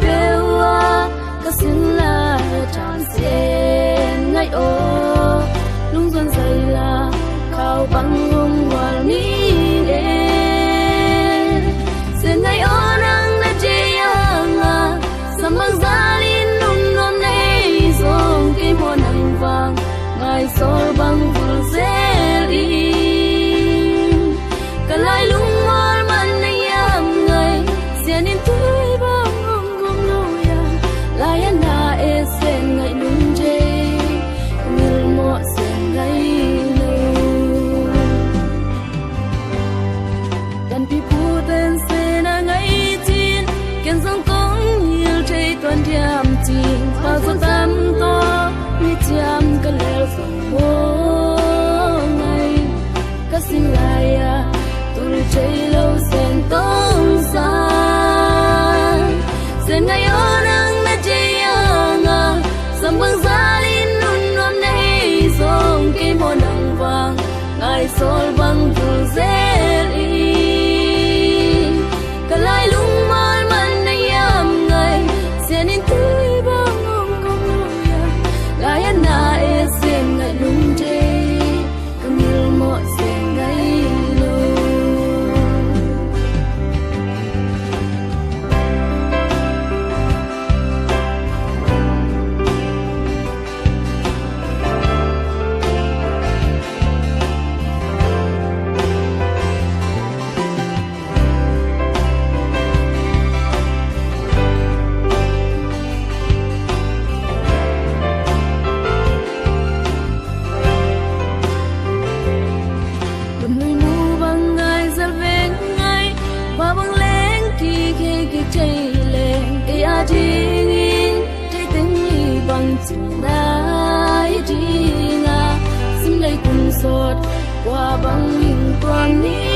pewa kasila cham sen ngai o lung zon sai la khao bang hong wal ni e sen ngai o nang na che yang a samang zalin nung nom nei zong ke mo nang vang ngai sol bang vul zeli kalai lung mol man na yang ngai sen in tui bang ngom ngom lo ya la ya na e sen ngai lung je ngil mo sen ngai lo dan pi pu ten sen a ngai tin ken song kong il chei tuan diam tin pa zo tam to ni diam ka le song wo ngai ka sin la ya tul chei lo sen tong sa sen ngai o nang na che yang a sam bang zalin nun nom nei song ke mo nang wang ngai sol bang vul zeli kalai lung mal man na yam ngai sen in tui bang ngom ngom lo ya la ya na e sen ngai lung je ngil mo sen ngai lo qua băng hình toàn ní